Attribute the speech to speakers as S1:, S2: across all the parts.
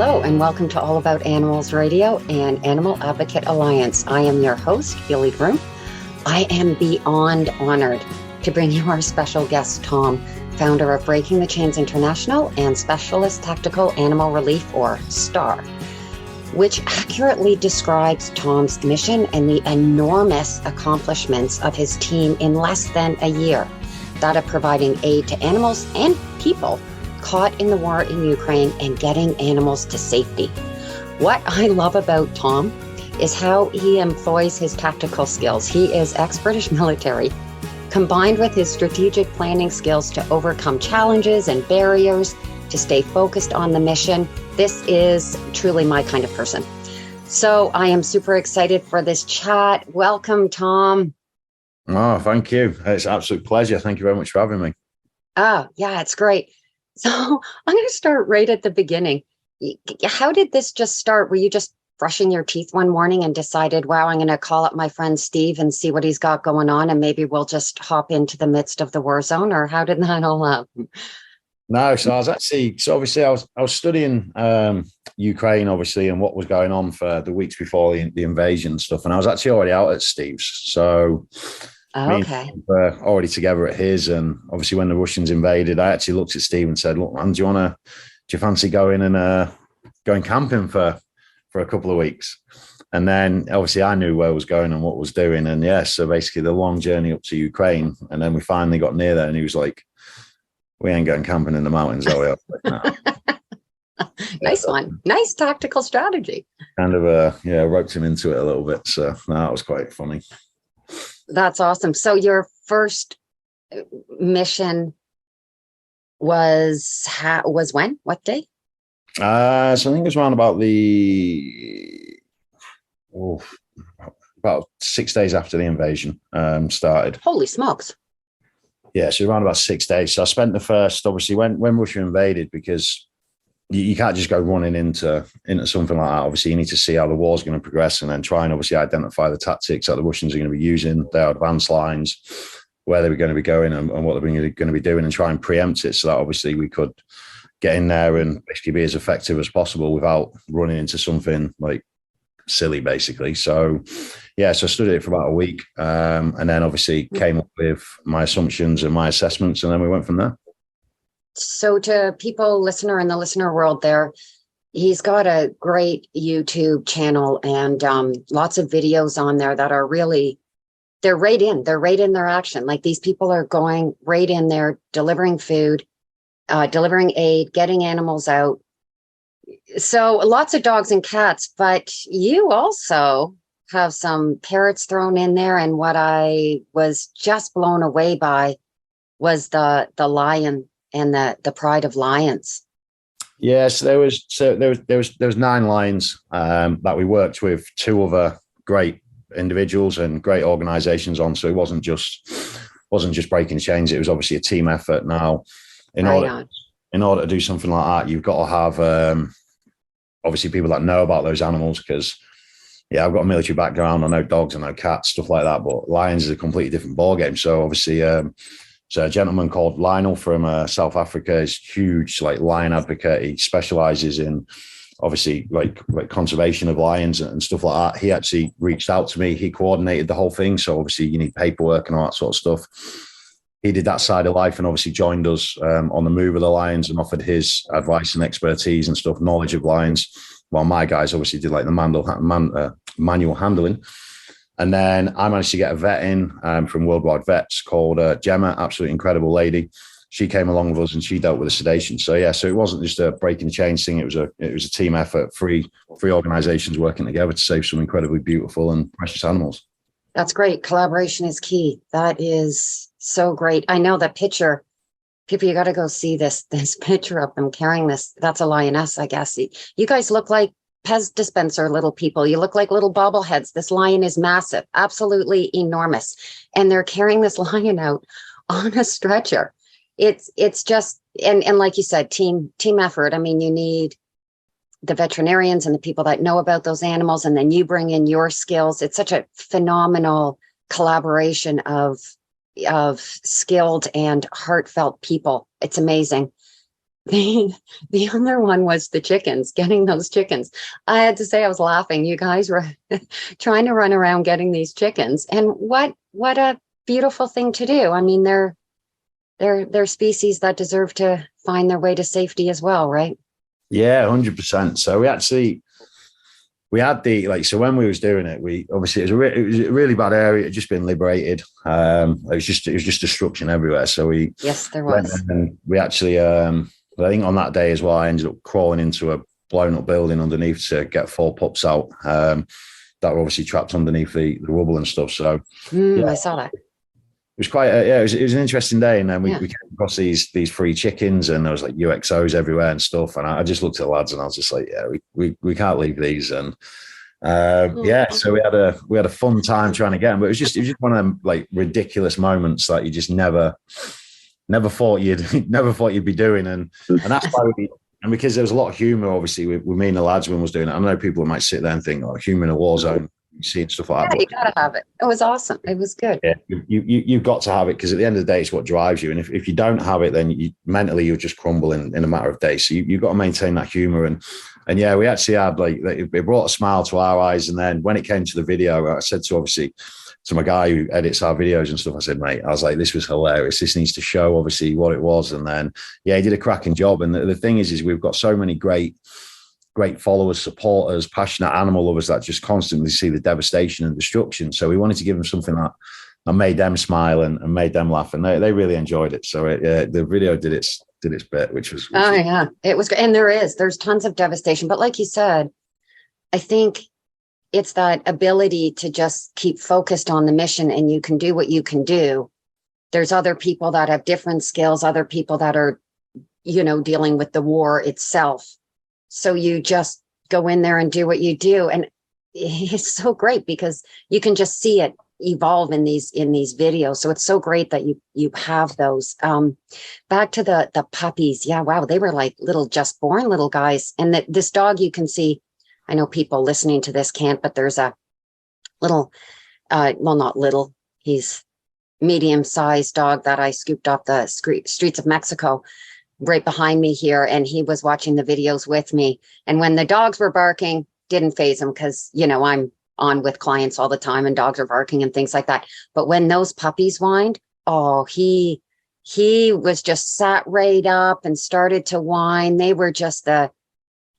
S1: Hello, and welcome to All About Animals Radio and Animal Advocate Alliance. I am your host, Billie, Groom. I am beyond honored to bring you our special guest, Tom, founder of Breaking the Chains International and Specialist Tactical Animal Relief, or STAR, which accurately describes Tom's mission and the enormous accomplishments of his team in less than a year, that of providing aid to animals and people caught in the war in Ukraine and getting animals to safety. What I love about Tom is how he employs his tactical skills. He is ex-British military, combined with his strategic planning skills to overcome challenges and barriers, to stay focused on the mission. This is truly my kind of person. So I am super excited for this chat. Welcome, Tom.
S2: Oh, thank you. It's an absolute pleasure. Thank you very much for having me.
S1: Oh, yeah, it's great. So I'm going to start right at the beginning. How did this just start? Were you just brushing your teeth one morning and decided, wow, I'm going to call up my friend Steve and see what he's got going on, and maybe we'll just hop into the midst of the war zone? Or how did that all happen?
S2: No, so I was actually, obviously I was studying Ukraine, obviously, and what was going on for the weeks before the invasion and stuff. And I was actually already out at Steve's. So
S1: Okay.
S2: me and were already together at his. And obviously when the Russians invaded, I actually looked at Steve and said, look, man, do you fancy going camping for a couple of weeks? And then obviously I knew where I was going and what I was doing. And yeah, so basically the long journey up to Ukraine. And then we finally got near there and he was like, we ain't going camping in the mountains, are we? I was like, no.
S1: Nice one. Nice tactical strategy.
S2: Kind of, roped him into it a little bit. So that was quite funny.
S1: That's awesome. So your first mission was when? What day?
S2: So I think it was around about about 6 days after the invasion started.
S1: Holy smokes.
S2: Yeah, so around about 6 days. So I spent the first, obviously, when Russia invaded, because you can't just go running into something like that. Obviously, you need to see how the war's going to progress and then try and obviously identify the tactics that the Russians are going to be using, their advance lines, where they were going to be going and what they're going to be doing, and try and preempt it so that obviously we could get in there and basically be as effective as possible without running into something like silly, basically. So yeah, so I studied it for about a week, and then obviously came up with my assumptions and my assessments, and then we went from there.
S1: So to people, listener in the listener world there, he's got a great YouTube channel and lots of videos on there that are really, they're right in their action. Like, these people are going right in there, delivering food, delivering aid, getting animals out. So lots of dogs and cats, but you also have some parrots thrown in there. And what I was just blown away by was the lion and the pride of lions.
S2: Yes, there was 9 lions that we worked with 2 other great individuals and great organizations on. So it wasn't just breaking chains. It was obviously a team effort. Now, in order to do something like that, you've got to have obviously people that know about those animals, because yeah, I've got a military background. I know dogs, I know cats, stuff like that, but lions is a completely different ballgame. So obviously, so a gentleman called Lionel from South Africa is huge, like, lion advocate. He specializes in obviously like conservation of lions and stuff like that. He actually reached out to me. He coordinated the whole thing. So obviously you need paperwork and all that sort of stuff. He did that side of life and obviously joined us on the move of the lions and offered his advice and expertise and stuff, knowledge of lions, while my guys obviously did like the manual handling. And then I managed to get a vet in from Worldwide Vets called Gemma, absolutely incredible lady. She came along with us and she dealt with the sedation. So yeah, so it wasn't just a breaking the chains thing. It was a team effort, three organizations working together to save some incredibly beautiful and precious animals.
S1: That's great. Collaboration is key. That is so great. I know that picture. People, you got to go see this picture of them carrying this. That's a lioness, I guess. You guys look like Pez dispenser little people. You look like little bobbleheads. This lion is massive, absolutely enormous. And they're carrying this lion out on a stretcher. It's just, and like you said, team effort. I mean, you need the veterinarians and the people that know about those animals, and then you bring in your skills. It's such a phenomenal collaboration of skilled and heartfelt people. It's amazing. the other one was the chickens, getting those chickens. I had to say I was laughing. You guys were trying to run around getting these chickens. And what a beautiful thing to do. I mean, they're species that deserve to find their way to safety as well, right?
S2: Yeah, 100%. So we had the so when we was doing it, we obviously it was a really bad area. It had just been liberated. It was just destruction everywhere. So we
S1: Yes, there
S2: went
S1: was.
S2: and we actually I think on that day as well, I ended up crawling into a blown up building underneath to get 4 pups out that were obviously trapped underneath the rubble and stuff. So yeah,
S1: I saw that.
S2: it was quite it was an interesting day. And then we came across these 3 chickens, and there was like UXOs everywhere and stuff. And I just looked at the lads and I was just like, yeah, we can't leave these. And so we had a fun time trying to get them, but it was just one of them like ridiculous moments that you just never thought you'd be doing. And that's why and because there was a lot of humor obviously with me and the lads when I was doing it. I know people might sit there and think, oh, humor in a war zone, seeing stuff like that.
S1: You gotta have it. It was awesome. It was good.
S2: Yeah, you've got to have it, because at the end of the day, it's what drives you. And if you don't have it, then mentally you'll just crumble in a matter of days. So you've got to maintain that humor. And yeah, we actually had it brought a smile to our eyes. And then when it came to the video, I said to my guy who edits our videos and stuff, I said, mate, I was like, this was hilarious. This needs to show obviously what it was. And then yeah, he did a cracking job. And the thing is we've got so many great followers, supporters, passionate animal lovers that just constantly see the devastation and destruction. So we wanted to give them something that made them smile and made them laugh, and they really enjoyed it. So the video did its bit, which was
S1: yeah, it was great. And there's tons of devastation, but like you said, I think it's that ability to just keep focused on the mission, and you can do what you can do. There's other people that have different skills, other people that are, dealing with the war itself. So you just go in there and do what you do. And it's so great because you can just see it evolve in these videos. So it's so great that you have those. Back to the puppies. Yeah, wow. They were like just born little guys. And this dog, you can see, I know people listening to this can't, but there's a little, well, not little, he's medium-sized dog that I scooped off the streets of Mexico right behind me here. And he was watching the videos with me. And when the dogs were barking, didn't faze him because, I'm on with clients all the time and dogs are barking and things like that. But when those puppies whined, oh, he was just sat right up and started to whine. They were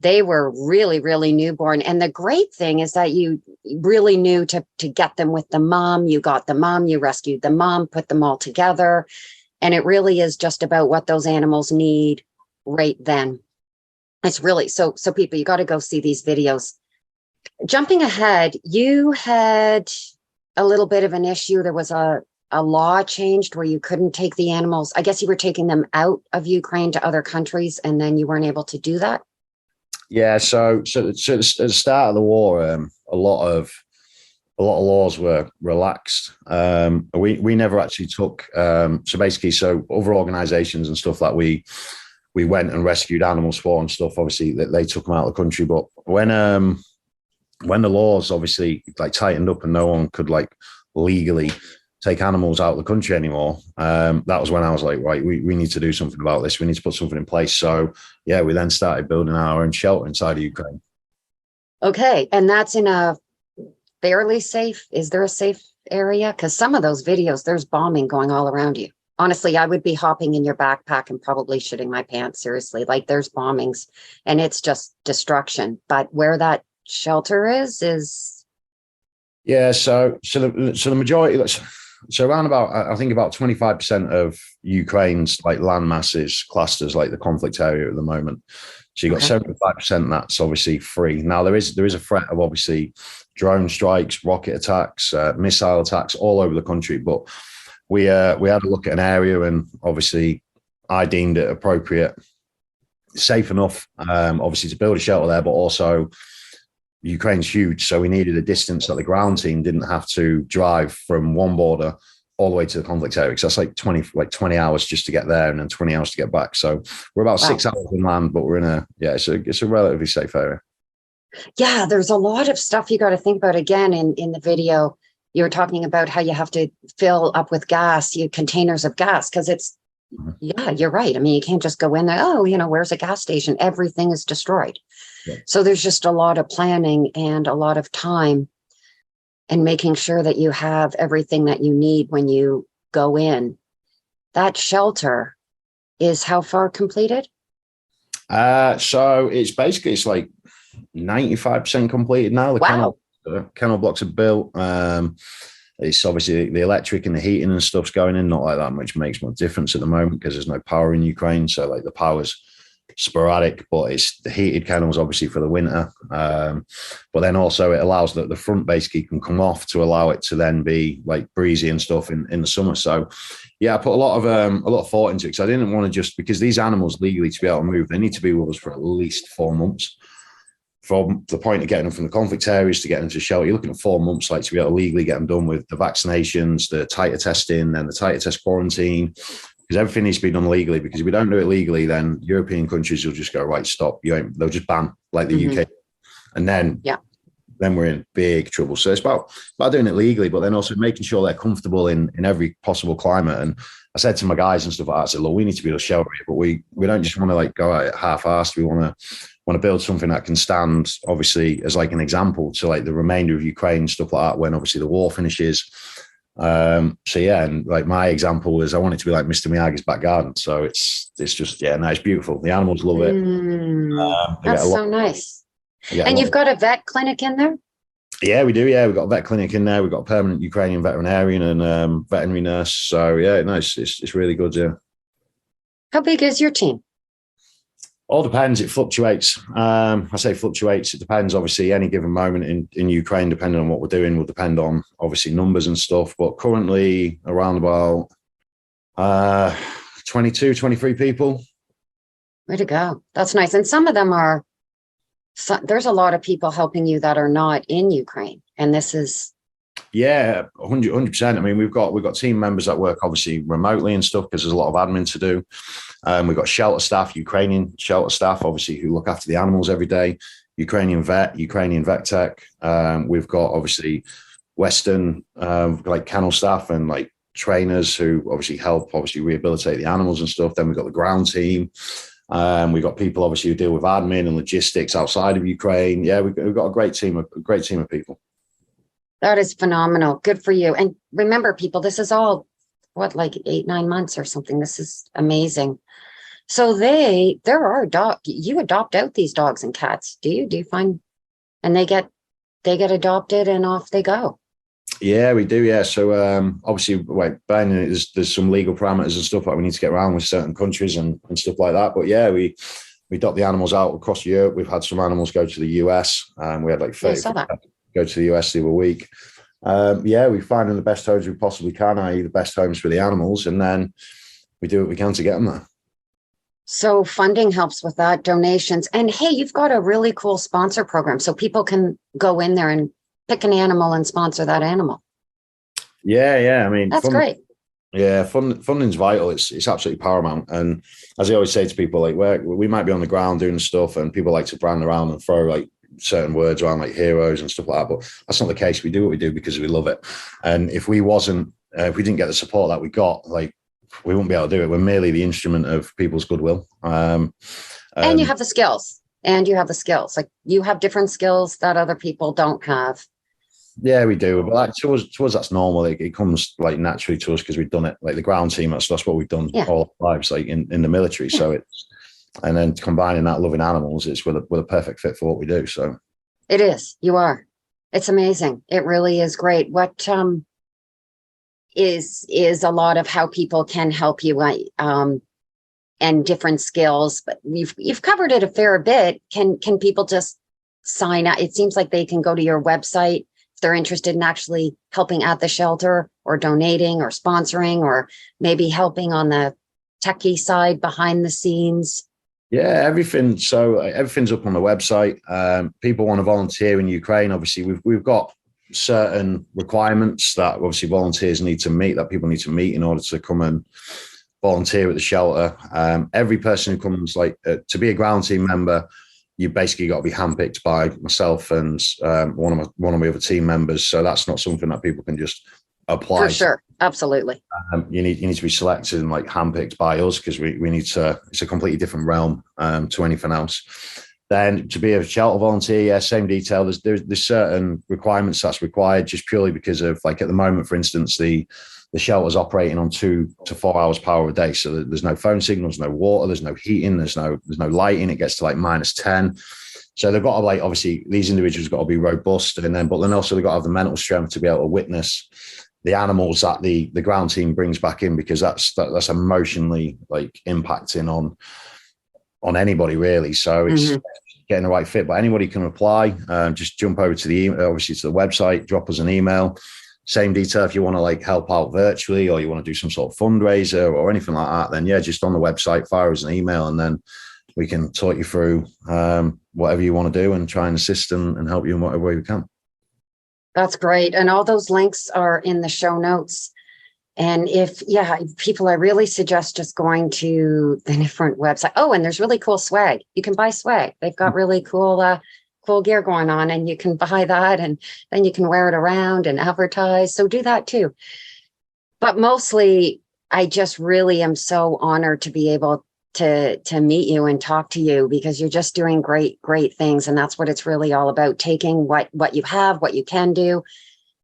S1: they were really, really newborn. And the great thing is that you really knew to get them with the mom. You got the mom, you rescued the mom, put them all together. And it really is just about what those animals need right then. It's really, so people, you got to go see these videos. Jumping ahead, you had a little bit of an issue. There was a law changed where you couldn't take the animals. I guess you were taking them out of Ukraine to other countries, and then you weren't able to do that.
S2: Yeah. So at the start of the war, a lot of laws were relaxed. We never actually took. So basically, other organisations and stuff like we went and rescued animals for and stuff. Obviously, they took them out of the country. But when the laws obviously tightened up and no one could legally take animals out of the country anymore, that was when I was like, right, we need to do something about this. We need to put something in place. So yeah, we then started building our own shelter inside of Ukraine.
S1: Okay, and that's in a fairly safe. Is there a safe area? Because some of those videos, there's bombing going all around you. Honestly, I would be hopping in your backpack and probably shitting my pants. Seriously, there's bombings and it's just destruction. But where that shelter is
S2: yeah. So the majority. So around about, I think about 25% of Ukraine's land mass is classed as the conflict area at the moment. So you've got 75% that's obviously free. Now there is a threat of obviously drone strikes, rocket attacks, missile attacks all over the country. But we had a look at an area, and obviously I deemed it appropriate, safe enough, obviously to build a shelter there, but also Ukraine's huge, so we needed a distance that the ground team didn't have to drive from one border all the way to the conflict area, because that's 20 hours just to get there and then 20 hours to get back. So we're about 6 hours inland, but we're in it's a relatively safe area.
S1: Yeah, there's a lot of stuff you got to think about. Again, in the video, you were talking about how you have to fill up with gas, containers of gas, because it's Yeah, you're right. I mean, you can't just go in there, oh, where's a gas station? Everything is destroyed.
S2: Yeah.
S1: So there's just a lot of planning and a lot of time and making sure that you have everything that you need when you go in. That shelter is how far completed?
S2: So it's like 95% completed now.
S1: Wow.
S2: The kennel blocks are built. It's obviously the electric and the heating and stuff's going in, not like that much makes much difference at the moment because there's no power in Ukraine. So like the power's sporadic, but it's the heated kennels obviously for the winter. But then also it allows that the front basically can come off to allow it to then be like breezy and stuff in the summer. So yeah, I put a lot of thought into it because I didn't want to just, because these animals legally to be able to move, they need to be with us for at least 4 months. From the point of getting them from the conflict areas to getting them to shelter, you're looking at 4 months, like to be able to legally get them done with the vaccinations, the titer testing, and the titer test quarantine, because everything needs to be done legally. Because if we don't do it legally, then European countries will just go, right, stop. They'll just ban like the UK, and then we're in big trouble. So it's about doing it legally, but then also making sure they're comfortable in every possible climate. And I said to my guys and stuff like that, I said, look, we need to be able to shelter here, but we don't just want to like go at it half-assed. We want to build something that can stand, obviously, as like an example to like the remainder of Ukraine, stuff like that, when obviously the war finishes. So yeah, and like my example was I want it to be like Mr. Miyagi's back garden. So it's just, no, it's beautiful. The animals love it.
S1: That's so nice. And you've got a vet clinic in there?
S2: Yeah, we do. Yeah, we've got a vet clinic in there. We've got a permanent Ukrainian veterinarian and veterinary nurse. So yeah, no, it's really good. Yeah.
S1: How big is your team?
S2: All depends. It fluctuates. I say fluctuates. It depends. Obviously, any given moment in Ukraine, depending on what we're doing, will depend on obviously numbers and stuff. But currently around about 22, 23 people.
S1: Way to go. That's nice. And some of them are, there's a lot of people helping you that are not in Ukraine. And this is.
S2: Yeah, 100%. I mean, we've got team members that work obviously remotely and stuff because there's a lot of admin to do. We've got shelter staff, Ukrainian shelter staff, obviously, who look after the animals every day. Ukrainian vet tech. We've got obviously Western like kennel staff and like trainers who obviously help rehabilitate the animals and stuff. Then we've got the ground team. We've got people obviously who deal with admin and logistics outside of Ukraine. Yeah, we've got a great team of people.
S1: That is phenomenal. Good for you. And remember, people, this is all, like 8-9 months or something. This is amazing. So you adopt out these dogs and cats, do you? Do you find, and they get adopted and off they go? Yeah,
S2: we do. Yeah. So obviously, there's some legal parameters and stuff that we need to get around with certain countries and stuff like that. But yeah, we adopt the animals out across Europe. We've had some animals go to the US. We had like 30 go to the US the other week. We find them the best homes we possibly can, i.e. the best homes for the animals, and then we do what we can to get them there.
S1: So funding helps with that, donations. And hey, you've got a really cool sponsor program so people can go in there and pick an animal and sponsor that animal.
S2: Yeah. I mean,
S1: that's great.
S2: Yeah, funding's vital. It's absolutely paramount. And as I always say to people, like we might be on the ground doing stuff and people like to brand around and throw like certain words around like heroes and stuff like that, but that's not the case. We do what we do because we love it. And if we didn't get the support that we got, like we wouldn't be able to do it. We're merely the instrument of people's goodwill. And
S1: you have the skills. Like you have different skills that other people don't have.
S2: Yeah, we do. But like to us that's normal. It comes like naturally to us because we've done it. Like the ground team, that's what we've done all our lives, like in the military. Yeah. So and then combining that loving animals, we're a perfect fit for what we do. So
S1: it is. You are. It's amazing. It really is great. What is a lot of how people can help you and different skills, but you've covered it a fair bit. Can people just sign up? It seems like they can go to your website if they're interested in actually helping at the shelter or donating or sponsoring or maybe helping on the techie side behind the scenes.
S2: Yeah, everything. So everything's up on the website. People want to volunteer in Ukraine. Obviously, we've got certain requirements that obviously volunteers need to meet, that people need to meet in order to come and volunteer at the shelter. Every person who comes, to be a ground team member, you basically got to be handpicked by myself and one of my other team members. So that's not something that people can just apply.
S1: For sure. Absolutely.
S2: You need to be selected and like handpicked by us, because we need to. It's a completely different realm to anything else. Then to be a shelter volunteer, yeah, same detail. There's certain requirements that's required, just purely because of, like, at the moment, for instance, the shelter's operating on 2 to 4 hours power a day. So there's no phone signals, no water, there's no heating, there's no lighting. It gets to like -10. So they've got to, like, obviously these individuals got to be robust, but then also they've got to have the mental strength to be able to witness the animals that the ground team brings back in, because that's emotionally, like, impacting on anybody, really. So it's getting the right fit, but anybody can apply. Just jump over to the website, drop us an email. Same detail if you want to, like, help out virtually, or you want to do some sort of fundraiser or anything like that, then yeah, just on the website, fire us an email, and then we can talk you through whatever you want to do and try and assist and help you in whatever way we can.
S1: That's great. And all those links are in the show notes. And people, I really suggest just going to the different website. Oh, and there's really cool swag. You can buy swag. They've got really cool gear going on, and you can buy that, and then you can wear it around and advertise. So do that too. But mostly, I just really am so honored to be able to meet you and talk to you, because you're just doing great things. And that's what it's really all about: taking what you have, what you can do,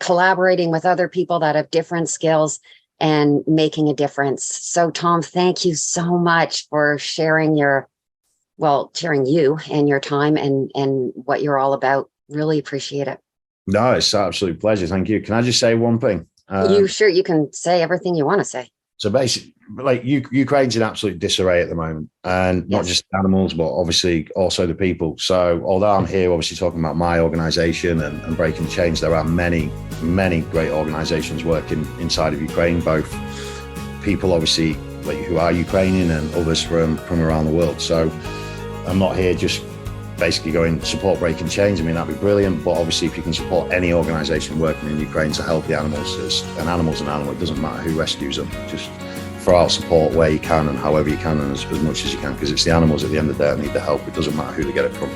S1: collaborating with other people that have different skills, and making a difference. So Tom, thank you so much for sharing you and your time and what you're all about. Really appreciate it.
S2: No, it's an absolute pleasure. Thank you. Can I just say one thing?
S1: You can say everything you want to say.
S2: So basically, like, Ukraine's in absolute disarray at the moment, and not just animals, but obviously also the people. So although I'm here obviously talking about my organization and breaking change, there are many great organizations working inside of Ukraine, both people obviously, like, who are Ukrainian, and others from around the world. So I'm not here just basically going support breaking change. I mean, that'd be brilliant, but obviously if you can support any organization working in Ukraine to help the animals, an animal's an animal. It doesn't matter who rescues them. Just throw out support where you can and however you can, and as much as you can, because it's the animals at the end of the day that need the help. It doesn't matter who they get it from.